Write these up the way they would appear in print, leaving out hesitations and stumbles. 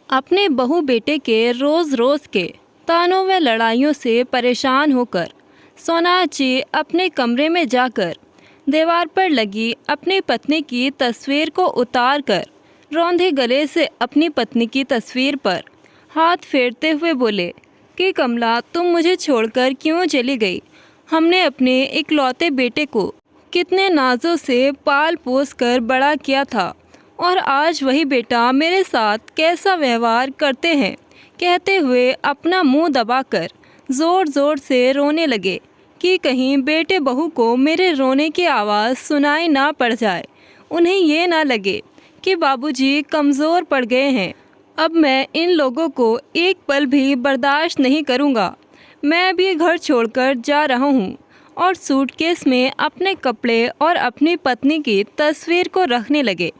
अपने बहू बेटे के रोज़ रोज़ के तानों व लड़ाइयों से परेशान होकर सोनाज जी अपने कमरे में जाकर दीवार पर लगी अपनी पत्नी की तस्वीर को उतार कर रौंदे गले से अपनी पत्नी की तस्वीर पर हाथ फेरते हुए बोले कि कमला, तुम मुझे छोड़कर क्यों चली गई। हमने अपने इकलौते बेटे को कितने नाजों से पाल पोस कर बड़ा किया था और आज वही बेटा मेरे साथ कैसा व्यवहार करते हैं। कहते हुए अपना मुंह दबाकर ज़ोर ज़ोर से रोने लगे कि कहीं बेटे बहू को मेरे रोने की आवाज़ सुनाई ना पड़ जाए, उन्हें ये ना लगे कि बाबूजी कमज़ोर पड़ गए हैं। अब मैं इन लोगों को एक पल भी बर्दाश्त नहीं करूँगा। मैं भी घर छोड़कर जा रहा हूँ। और सूटकेस में अपने कपड़े और अपनी पत्नी की तस्वीर को रखने लगे।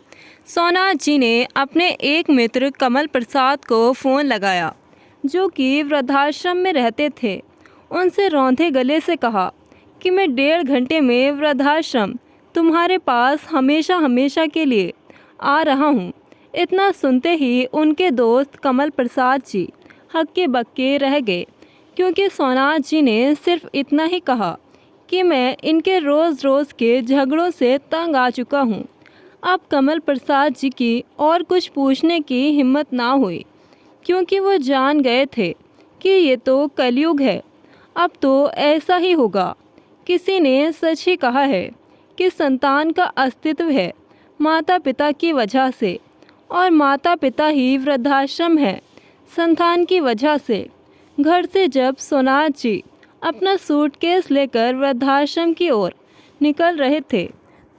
सोनाज जी ने अपने एक मित्र कमल प्रसाद को फ़ोन लगाया, जो कि वृद्धाश्रम में रहते थे। उनसे रौंदे गले से कहा कि मैं 1.5 घंटे में वृद्धाश्रम तुम्हारे पास हमेशा हमेशा के लिए आ रहा हूँ। इतना सुनते ही उनके दोस्त कमल प्रसाद जी हक्के बक्के रह गए, क्योंकि सोनाज जी ने सिर्फ इतना ही कहा कि मैं इनके रोज़ रोज़ के झगड़ों से तंग आ चुका हूँ। अब कमल प्रसाद जी की और कुछ पूछने की हिम्मत ना हुई, क्योंकि वो जान गए थे कि ये तो कलयुग है। अब तो ऐसा ही होगा। किसी ने सच ही कहा है कि संतान का अस्तित्व है माता पिता की वजह से, और माता पिता ही वृद्धाश्रम है संतान की वजह से। घर से जब सोनाज जी अपना सूटकेस लेकर वृद्धाश्रम की ओर निकल रहे थे,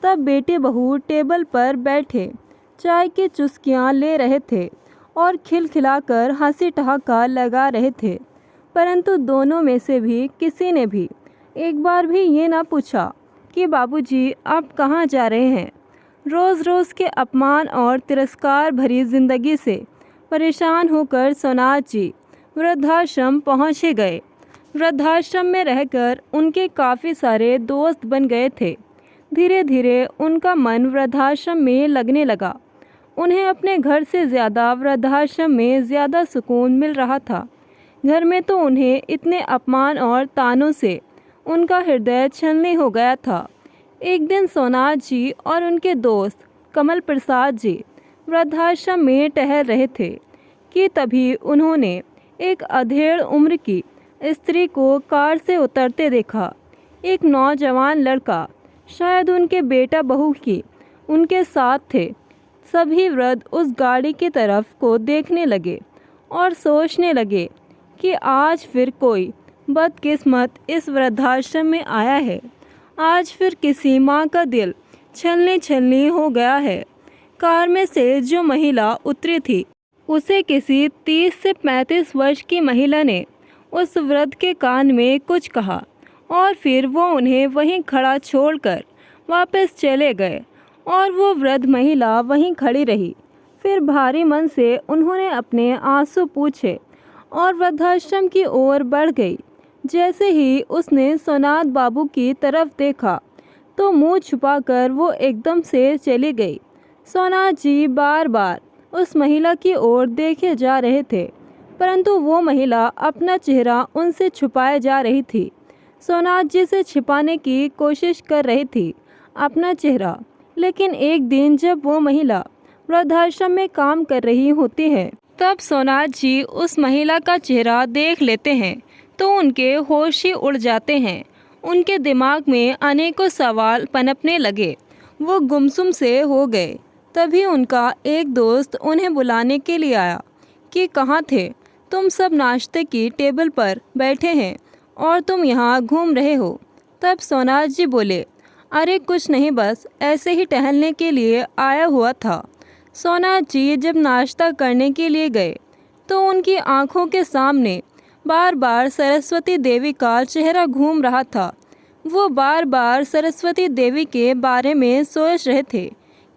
तब बेटे बहू टेबल पर बैठे चाय की चुस्कियां ले रहे थे और खिलखिलाकर हंसी ठहाका लगा रहे थे। परंतु दोनों में से भी किसी ने भी एक बार भी ये ना पूछा कि बाबूजी आप कहाँ जा रहे हैं। रोज़ रोज़ के अपमान और तिरस्कार भरी ज़िंदगी से परेशान होकर सोनाज जी वृद्धाश्रम पहुँचे गए। वृद्धाश्रम में रहकर उनके काफ़ी सारे दोस्त बन गए थे। धीरे धीरे उनका मन वृद्धाश्रम में लगने लगा। उन्हें अपने घर से ज़्यादा वृद्धाश्रम में ज़्यादा सुकून मिल रहा था। घर में तो उन्हें इतने अपमान और तानों से उनका हृदय छलनी हो गया था। एक दिन सोनाज जी और उनके दोस्त कमल प्रसाद जी वृद्धाश्रम में टहल रहे थे कि तभी उन्होंने एक अधेड़ उम्र की स्त्री को कार से उतरते देखा। एक नौजवान लड़का, शायद उनके बेटा बहू की, उनके साथ थे। सभी वृद्ध उस गाड़ी की तरफ को देखने लगे और सोचने लगे कि आज फिर कोई बदकिस्मत इस वृद्धाश्रम में आया है। आज फिर किसी माँ का दिल छलनी छलनी हो गया है। कार में से जो महिला उतरी थी, उसे किसी 30 से 35 वर्ष की महिला ने उस वृद्ध के कान में कुछ कहा और फिर वो उन्हें वहीं खड़ा छोड़कर वापस चले गए और वो वृद्ध महिला वहीं खड़ी रही। फिर भारी मन से उन्होंने अपने आंसू पूछे और वृद्धाश्रम की ओर बढ़ गई। जैसे ही उसने सोनाज बाबू की तरफ देखा तो मुंह छुपाकर वो एकदम से चली गई। सोनाज जी बार बार उस महिला की ओर देखे जा रहे थे, परंतु वो महिला अपना चेहरा उनसे छुपाए जा रही थी। सोनाज जी से छिपाने की कोशिश कर रही थी अपना चेहरा। लेकिन एक दिन जब वो महिला वृद्धाश्रम में काम कर रही होती है, तब सोनाज जी उस महिला का चेहरा देख लेते हैं तो उनके होश ही उड़ जाते हैं। उनके दिमाग में अनेकों सवाल पनपने लगे। वो गुमसुम से हो गए। तभी उनका एक दोस्त उन्हें बुलाने के लिए आया कि कहाँ थे तुम सब, नाश्ते की टेबल पर बैठे हैं और तुम यहाँ घूम रहे हो। तब सोनाज जी बोले, अरे कुछ नहीं, बस ऐसे ही टहलने के लिए आया हुआ था। सोनाज जी जब नाश्ता करने के लिए गए तो उनकी आंखों के सामने बार बार सरस्वती देवी का चेहरा घूम रहा था। वो बार बार सरस्वती देवी के बारे में सोच रहे थे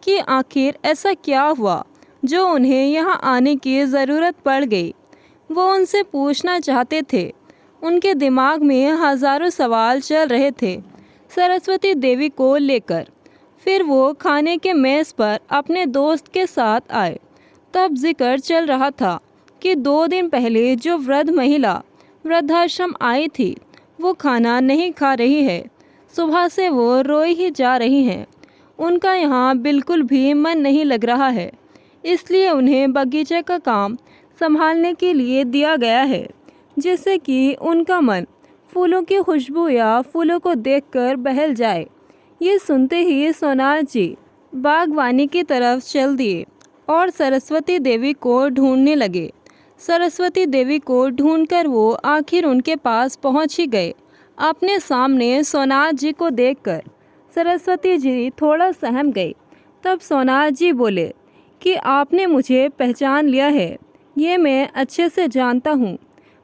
कि आखिर ऐसा क्या हुआ जो उन्हें यहाँ आने की ज़रूरत पड़ गई। वो उनसे पूछना चाहते थे। उनके दिमाग में हज़ारों सवाल चल रहे थे सरस्वती देवी को लेकर। फिर वो खाने के मेज़ पर अपने दोस्त के साथ आए तब जिक्र चल रहा था कि 2 दिन पहले जो वृद्ध महिला वृद्धाश्रम आई थी वो खाना नहीं खा रही है। सुबह से वो रोई ही जा रही हैं। उनका यहाँ बिल्कुल भी मन नहीं लग रहा है, इसलिए उन्हें बगीचे का काम संभालने के लिए दिया गया है, जिससे कि उनका मन फूलों की खुशबू या फूलों को देखकर बहल जाए। ये सुनते ही सोनार जी बागवानी की तरफ चल दिए और सरस्वती देवी को ढूंढने लगे। सरस्वती देवी को ढूंढकर वो आखिर उनके पास पहुंच ही गए। अपने सामने सोनार जी को देखकर सरस्वती जी थोड़ा सहम गई। तब सोनार जी बोले कि आपने मुझे पहचान लिया है, ये मैं अच्छे से जानता हूँ।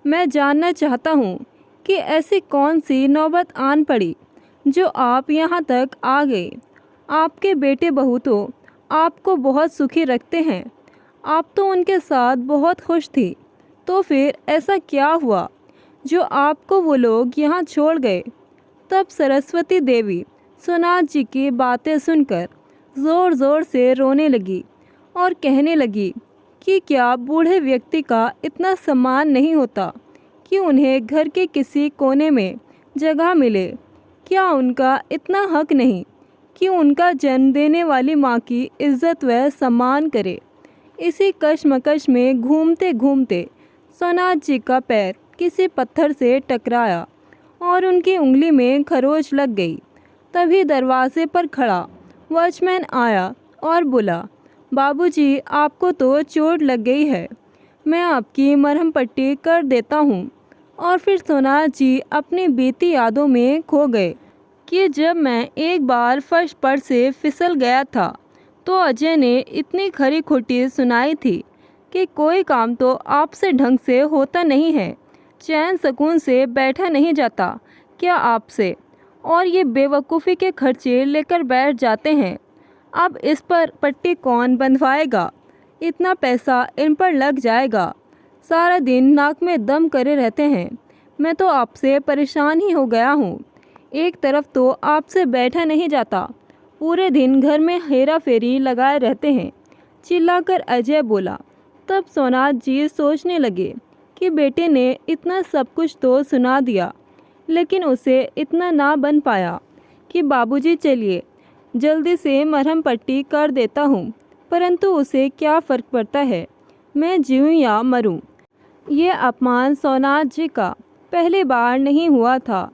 मैं जानना चाहता हूँ कि ऐसी कौन सी नौबत आन पड़ी जो आप यहाँ तक आ गए। आपके बेटे बहू तो आपको बहुत सुखी रखते हैं, आप तो उनके साथ बहुत खुश थी। तो फिर ऐसा क्या हुआ जो आपको वो लोग यहाँ छोड़ गए। तब सरस्वती देवी सोनार जी की बातें सुनकर ज़ोर ज़ोर से रोने लगी और कहने लगी कि क्या बूढ़े व्यक्ति का इतना सम्मान नहीं होता कि उन्हें घर के किसी कोने में जगह मिले। क्या उनका इतना हक नहीं कि उनका जन्म देने वाली माँ की इज्जत व सम्मान करे। इसी कशमकश में घूमते घूमते सोनार जी का पैर किसी पत्थर से टकराया और उनकी उंगली में खरोंच लग गई। तभी दरवाजे पर खड़ा वॉचमैन आया और बोला, बाबूजी, आपको तो चोट लग गई है, मैं आपकी मरहम पट्टी कर देता हूँ। और फिर सोनार जी अपनी बीती यादों में खो गए कि जब मैं एक बार फर्श पर से फिसल गया था तो अजय ने इतनी खरी खोटी सुनाई थी कि कोई काम तो आपसे ढंग से होता नहीं है, चैन सुकून से बैठा नहीं जाता क्या आपसे, और ये बेवकूफ़ी के खर्चे लेकर बैठ जाते हैं। अब इस पर पट्टी कौन बंधवाएगा, इतना पैसा इन पर लग जाएगा। सारा दिन नाक में दम करे रहते हैं। मैं तो आपसे परेशान ही हो गया हूँ। एक तरफ तो आपसे बैठा नहीं जाता, पूरे दिन घर में हेरा फेरी लगाए रहते हैं, चिल्लाकर अजय बोला। तब सोनार जी सोचने लगे कि बेटे ने इतना सब कुछ तो सुना दिया, लेकिन उसे इतना ना बन पाया कि बाबूजी चलिए जल्दी से मरहम पट्टी कर देता हूँ, परंतु उसे क्या फ़र्क पड़ता है, मैं जीऊँ या मरूँ। ये अपमान सोनार जी का पहली बार नहीं हुआ था।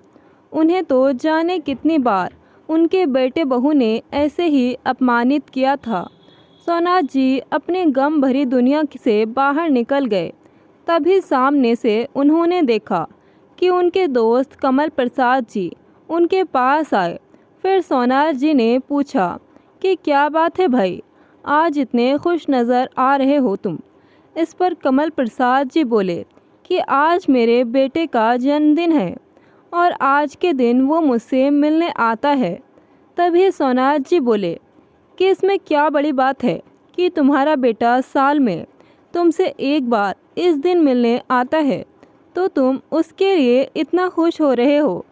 उन्हें तो जाने कितनी बार उनके बेटे बहू ने ऐसे ही अपमानित किया था। सोनार जी अपने गम भरी दुनिया से बाहर निकल गए। तभी सामने से उन्होंने देखा कि उनके दोस्त कमल प्रसाद जी उनके पास आए। फिर सोनार जी ने पूछा कि क्या बात है भाई, आज इतने खुश नज़र आ रहे हो तुम। इस पर कमल प्रसाद जी बोले कि आज मेरे बेटे का जन्मदिन है और आज के दिन वो मुझसे मिलने आता है। तभी सोनार जी बोले कि इसमें क्या बड़ी बात है कि तुम्हारा बेटा साल में तुमसे एक बार इस दिन मिलने आता है, तो तुम उसके लिए इतना खुश हो रहे हो।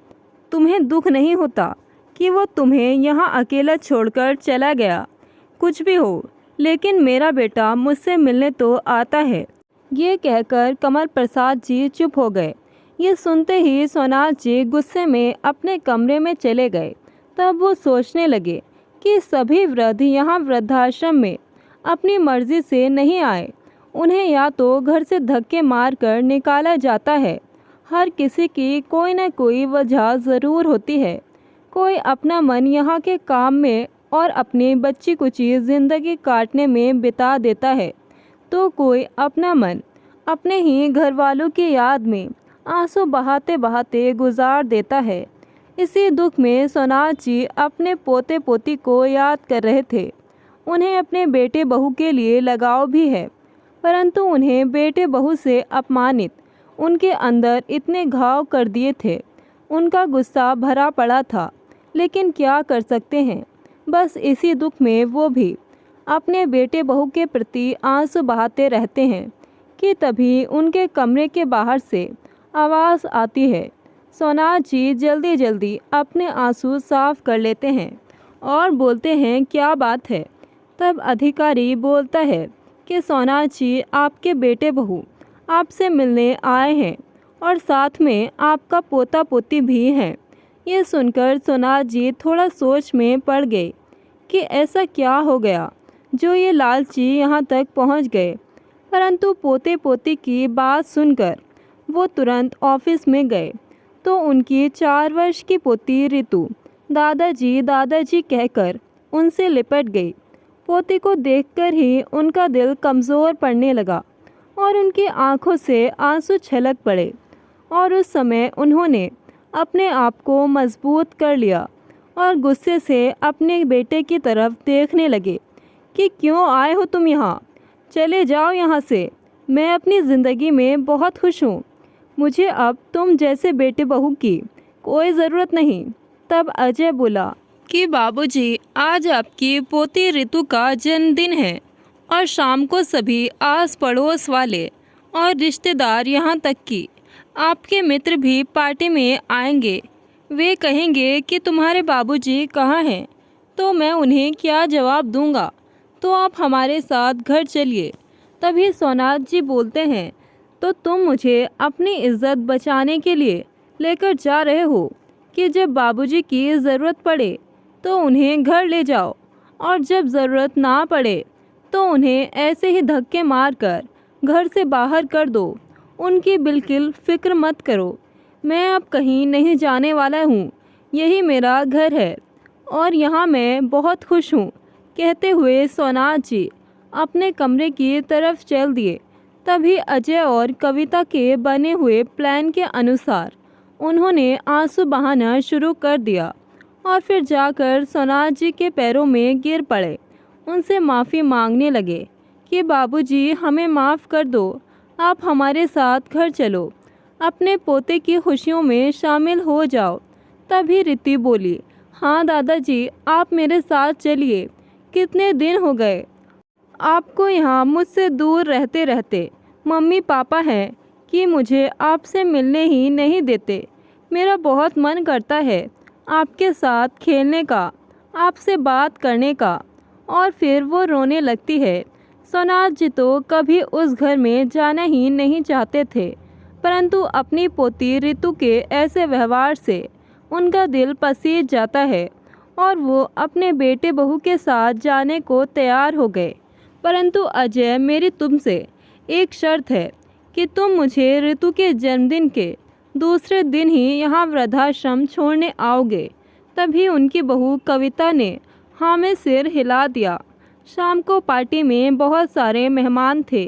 तुम्हें दुख नहीं होता कि वो तुम्हें यहाँ अकेला छोड़कर चला गया। कुछ भी हो, लेकिन मेरा बेटा मुझसे मिलने तो आता है। ये कहकर कमल प्रसाद जी चुप हो गए। ये सुनते ही सोनार जी गुस्से में अपने कमरे में चले गए। तब वो सोचने लगे कि सभी वृद्ध यहाँ वृद्धाश्रम में अपनी मर्जी से नहीं आए, उन्हें या तो घर से धक्के मारकर निकाला जाता है। हर किसी की कोई न कोई वजह ज़रूर होती है। कोई अपना मन यहाँ के काम में और अपनी बच्ची कुची ज़िंदगी काटने में बिता देता है, तो कोई अपना मन अपने ही घर वालों की याद में आंसू बहाते बहाते गुजार देता है। इसी दुख में सोनार जी अपने पोते पोती को याद कर रहे थे। उन्हें अपने बेटे बहू के लिए लगाव भी है, परंतु उन्हें बेटे बहू से अपमानित उनके अंदर इतने घाव कर दिए थे। उनका गुस्सा भरा पड़ा था, लेकिन क्या कर सकते हैं। बस इसी दुख में वो भी अपने बेटे बहू के प्रति आंसू बहाते रहते हैं कि तभी उनके कमरे के बाहर से आवाज़ आती है। सोनार जी जल्दी जल्दी अपने आंसू साफ कर लेते हैं और बोलते हैं, क्या बात है। तब अधिकारी बोलता है कि सोना जी आपके बेटे बहू आपसे मिलने आए हैं और साथ में आपका पोता पोती भी हैं। ये सुनकर सोना जी थोड़ा सोच में पड़ गए कि ऐसा क्या हो गया जो ये लालची यहाँ तक पहुँच गए। परंतु पोते पोती की बात सुनकर वो तुरंत ऑफिस में गए तो उनकी 4 वर्ष की पोती रितु दादाजी कहकर उनसे लिपट गई। पोती को देखकर ही उनका दिल कमज़ोर पड़ने लगा और उनकी आंखों से आंसू छलक पड़े और उस समय उन्होंने अपने आप को मजबूत कर लिया और गुस्से से अपने बेटे की तरफ देखने लगे कि क्यों आए हो तुम यहाँ, चले जाओ यहाँ से। मैं अपनी ज़िंदगी में बहुत खुश हूँ, मुझे अब तुम जैसे बेटे बहू की कोई ज़रूरत नहीं। तब अजय बोला कि बाबूजी, आज आपकी पोती रितु का जन्मदिन है और शाम को सभी आस पड़ोस वाले और रिश्तेदार यहाँ तक कि आपके मित्र भी पार्टी में आएंगे। वे कहेंगे कि तुम्हारे बाबूजी कहाँ हैं, तो मैं उन्हें क्या जवाब दूंगा। तो आप हमारे साथ घर चलिए। तभी सोनाथ जी बोलते हैं, तो तुम मुझे अपनी इज्जत बचाने के लिए लेकर जा रहे हो कि जब बाबूजी की ज़रूरत पड़े तो उन्हें घर ले जाओ और जब ज़रूरत ना पड़े तो उन्हें ऐसे ही धक्के मारकर घर से बाहर कर दो। उनकी बिल्कुल फ़िक्र मत करो, मैं अब कहीं नहीं जाने वाला हूँ, यही मेरा घर है और यहाँ मैं बहुत खुश हूँ। कहते हुए सोनाथ जी अपने कमरे की तरफ चल दिए। तभी अजय और कविता के बने हुए प्लान के अनुसार उन्होंने आंसू बहाना शुरू कर दिया और फिर जाकर सोनाथ जी के पैरों में गिर पड़े। उनसे माफ़ी मांगने लगे कि बाबूजी, हमें माफ़ कर दो, आप हमारे साथ घर चलो, अपने पोते की खुशियों में शामिल हो जाओ। तभी रिति बोली, हाँ दादाजी, आप मेरे साथ चलिए, कितने दिन हो गए आपको यहाँ मुझसे दूर रहते रहते। मम्मी पापा हैं कि मुझे आपसे मिलने ही नहीं देते। मेरा बहुत मन करता है आपके साथ खेलने का, आपसे बात करने का। और फिर वो रोने लगती है। सोनाथ जी तो कभी उस घर में जाना ही नहीं चाहते थे, परंतु अपनी पोती रितु के ऐसे व्यवहार से उनका दिल पसीज जाता है और वो अपने बेटे बहू के साथ जाने को तैयार हो गए। परंतु अजय, मेरी तुमसे एक शर्त है कि तुम मुझे रितु के जन्मदिन के दूसरे दिन ही यहाँ वृद्धाश्रम छोड़ने आओगे। तभी उनकी बहू कविता ने हाँ में सिर हिला दिया। शाम को पार्टी में बहुत सारे मेहमान थे।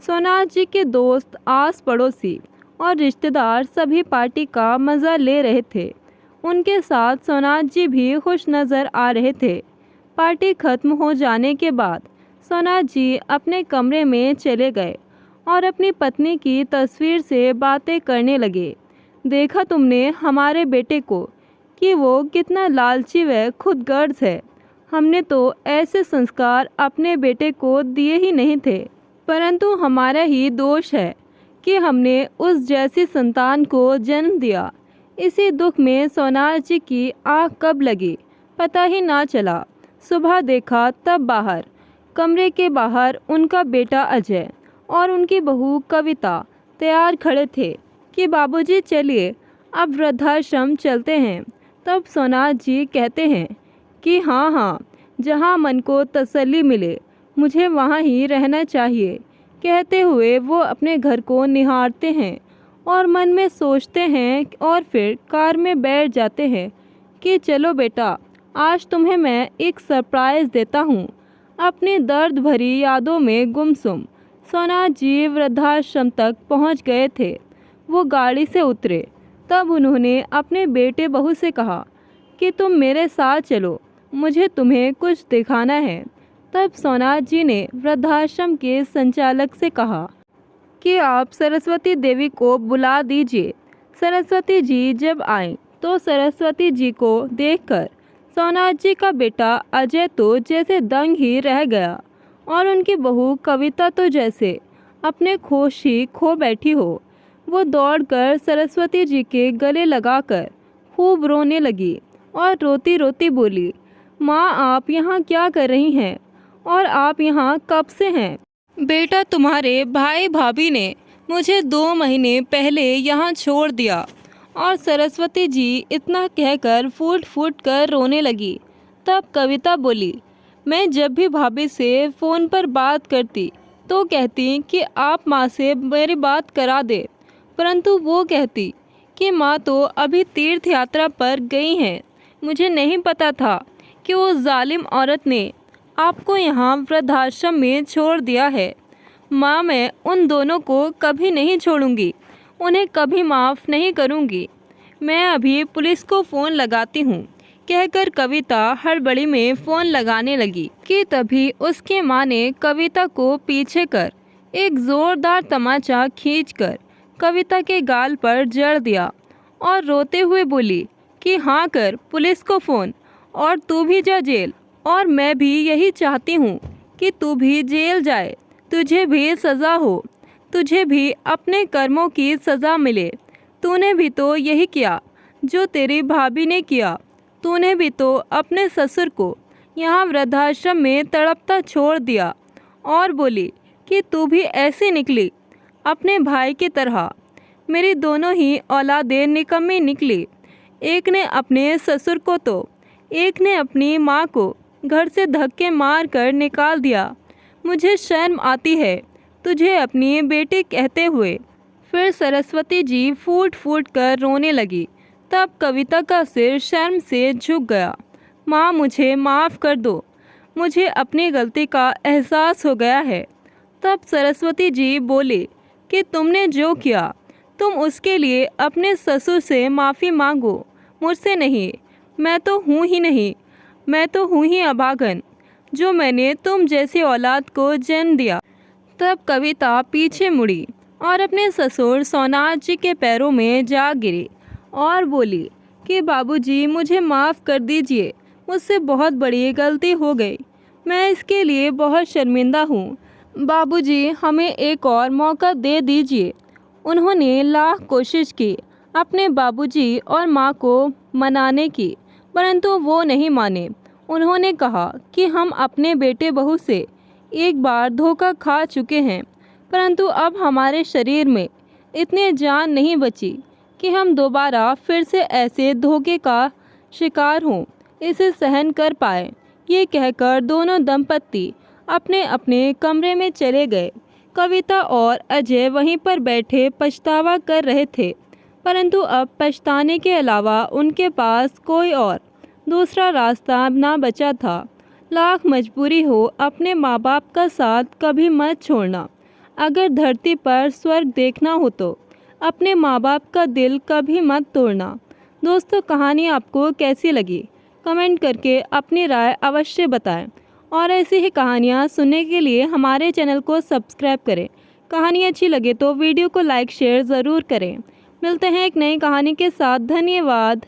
सोनाथ जी के दोस्त, आस पड़ोसी और रिश्तेदार सभी पार्टी का मज़ा ले रहे थे। उनके साथ सोनाथ जी भी खुश नज़र आ रहे थे। पार्टी खत्म हो जाने के बाद सोनाथ जी अपने कमरे में चले गए और अपनी पत्नी की तस्वीर से बातें करने लगे। देखा तुमने हमारे बेटे को कि वो कितना लालची व खुदगर्ज है। हमने तो ऐसे संस्कार अपने बेटे को दिए ही नहीं थे, परंतु हमारा ही दोष है कि हमने उस जैसी संतान को जन्म दिया। इसी दुख में सोनाथ जी की आँख कब लगी पता ही ना चला। सुबह देखा तब कमरे के बाहर उनका बेटा अजय और उनकी बहू कविता तैयार खड़े थे कि बाबूजी, चलिए अब वृद्धाश्रम चलते हैं। तब सोनाथ जी कहते हैं कि हाँ, जहाँ मन को तसल्ली मिले मुझे वहाँ ही रहना चाहिए। कहते हुए वो अपने घर को निहारते हैं और मन में सोचते हैं और फिर कार में बैठ जाते हैं कि चलो बेटा, आज तुम्हें मैं एक सरप्राइज़ देता हूँ। अपनी दर्द भरी यादों में गुमसुम सोनाथ जी वृद्धाश्रम तक पहुँच गए थे। वो गाड़ी से उतरे तब उन्होंने अपने बेटे बहू से कहा कि तुम मेरे साथ चलो, मुझे तुम्हें कुछ दिखाना है। तब सोनाथ जी ने वृद्धाश्रम के संचालक से कहा कि आप सरस्वती देवी को बुला दीजिए। सरस्वती जी जब आए तो सरस्वती जी को देखकर सोनाथ जी का बेटा अजय तो जैसे दंग ही रह गया और उनकी बहू कविता तो जैसे अपने होश ही खो बैठी हो। वो दौड़कर सरस्वती जी के गले लगाकर खूब रोने लगी और रोती रोती बोली, माँ, आप यहाँ क्या कर रही हैं और आप यहाँ कब से हैं? बेटा, तुम्हारे भाई भाभी ने मुझे 2 महीने पहले यहाँ छोड़ दिया। और सरस्वती जी इतना कहकर फूट फूट कर रोने लगी। तब कविता बोली, मैं जब भी भाभी से फ़ोन पर बात करती तो कहती कि आप माँ से मेरी बात करा दे, परंतु वो कहती कि माँ तो अभी तीर्थ यात्रा पर गई हैं। मुझे नहीं पता था कि वो जालिम औरत ने आपको यहाँ वृद्धाश्रम में छोड़ दिया है। माँ, मैं उन दोनों को कभी नहीं छोड़ूंगी, उन्हें कभी माफ़ नहीं करूंगी। मैं अभी पुलिस को फ़ोन लगाती हूँ, कहकर कविता हड़बड़ी में फ़ोन लगाने लगी कि तभी उसकी माँ ने कविता को पीछे कर एक ज़ोरदार तमाचा खींचकर कविता के गाल पर जड़ दिया और रोते हुए बोली कि हाँ कर पुलिस को फ़ोन, और तू भी जा जेल। और मैं भी यही चाहती हूँ कि तू भी जेल जाए, तुझे भी सज़ा हो, तुझे भी अपने कर्मों की सज़ा मिले। तूने भी तो यही किया जो तेरी भाभी ने किया। तूने भी तो अपने ससुर को यहाँ वृद्धाश्रम में तड़पता छोड़ दिया और बोली कि तू भी ऐसी निकली अपने भाई की तरह। मेरी दोनों ही औलादें निकम्मी निकली। एक ने अपने ससुर को तो एक ने अपनी माँ को घर से धक्के मार कर निकाल दिया। मुझे शर्म आती है तुझे अपनी बेटी कहते हुए। फिर सरस्वती जी फूट फूट कर रोने लगी। तब कविता का सिर शर्म से झुक गया। माँ, मुझे माफ़ कर दो, मुझे अपनी गलती का एहसास हो गया है। तब सरस्वती जी बोले कि तुमने जो किया तुम उसके लिए अपने ससुर से माफ़ी मांगो, मुझसे नहीं। मैं तो हूँ ही नहीं, मैं तो हूँ ही अभागन, जो मैंने तुम जैसी औलाद को जन्म दिया। तब कविता पीछे मुड़ी और अपने ससुर सोनार जी के पैरों में जा गिरी और बोली कि बाबूजी, मुझे माफ़ कर दीजिए, मुझसे बहुत बड़ी गलती हो गई। मैं इसके लिए बहुत शर्मिंदा हूँ। बाबूजी, हमें एक और मौका दे दीजिए। उन्होंने लाख कोशिश की अपने बाबूजी और माँ को मनाने की, परंतु वो नहीं माने। उन्होंने कहा कि हम अपने बेटे बहू से एक बार धोखा खा चुके हैं, परंतु अब हमारे शरीर में इतनी जान नहीं बची कि हम दोबारा फिर से ऐसे धोखे का शिकार हों, इसे सहन कर पाए। ये कहकर दोनों दंपत्ति अपने अपने कमरे में चले गए। कविता और अजय वहीं पर बैठे पछतावा कर रहे थे, परंतु अब पछताने के अलावा उनके पास कोई और दूसरा रास्ता ना बचा था। लाख मजबूरी हो, अपने माँ बाप का साथ कभी मत छोड़ना। अगर धरती पर स्वर्ग देखना हो तो अपने माँ बाप का दिल कभी मत तोड़ना। दोस्तों, कहानी आपको कैसी लगी कमेंट करके अपनी राय अवश्य बताएं, और ऐसी ही कहानियाँ सुनने के लिए हमारे चैनल को सब्सक्राइब करें। कहानी अच्छी लगे तो वीडियो को लाइक शेयर ज़रूर करें। मिलते हैं एक नई कहानी के साथ। धन्यवाद।